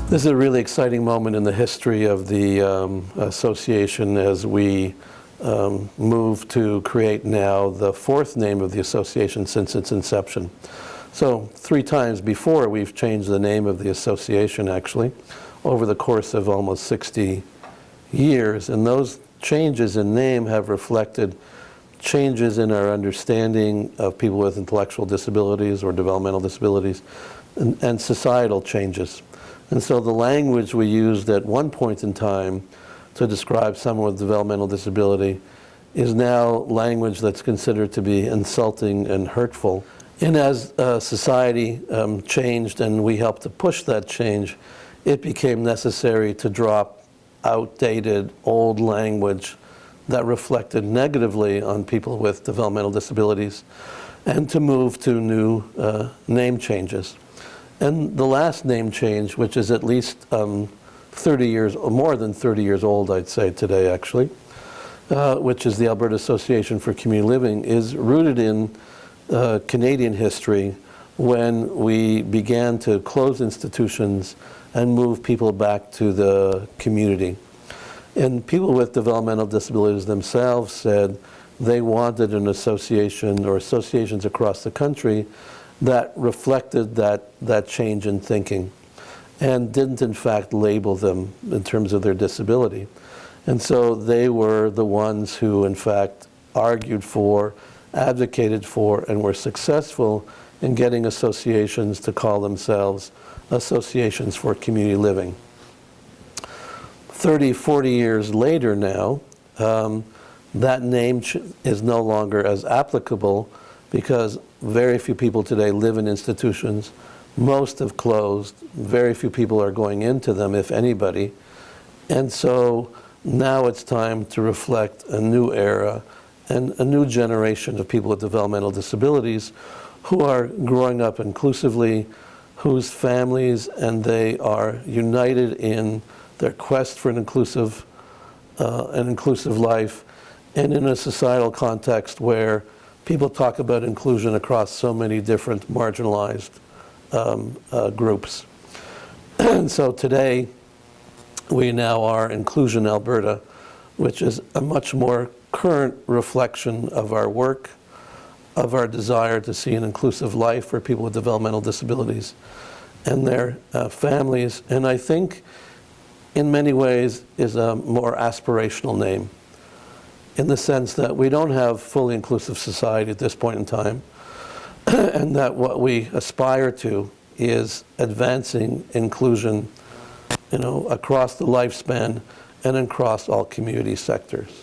This is a really exciting moment in the history of the association as we move to create now the fourth name of the association since its inception. So 3 times before we've changed the name of the association actually over the course of almost 60 years, and those changes in name have reflected changes in our understanding of people with intellectual disabilities or developmental disabilities and societal changes. And so the language we used at one point in time to describe someone with developmental disability is now language that's considered to be insulting and hurtful. And as society changed and we helped to push that change, it became necessary to drop outdated, old language that reflected negatively on people with developmental disabilities and to move to new name changes. And the last name change, which is at least 30 years, or more than 30 years old, I'd say today actually, which is the Alberta Association for Community Living, is rooted in Canadian history when we began to close institutions and move people back to the community. And people with developmental disabilities themselves said they wanted an association or associations across the country that reflected that change in thinking and didn't in fact label them in terms of their disability. And so they were the ones who in fact argued for, advocated for, and were successful in getting associations to call themselves associations for community living. 30, 40 years later now, that name is no longer as applicable because very few people today live in institutions. Most have closed. Very few people are going into them, if anybody. And so now it's time to reflect a new era and a new generation of people with developmental disabilities who are growing up inclusively, whose families and they are united in their quest for an inclusive life, and in a societal context where people talk about inclusion across so many different marginalized groups. And so today, we now are Inclusion Alberta, which is a much more current reflection of our work, of our desire to see an inclusive life for people with developmental disabilities and their families. And I think in many ways is a more aspirational name in the sense that we don't have fully inclusive society at this point in time, and that what we aspire to is advancing inclusion, across the lifespan and across all community sectors.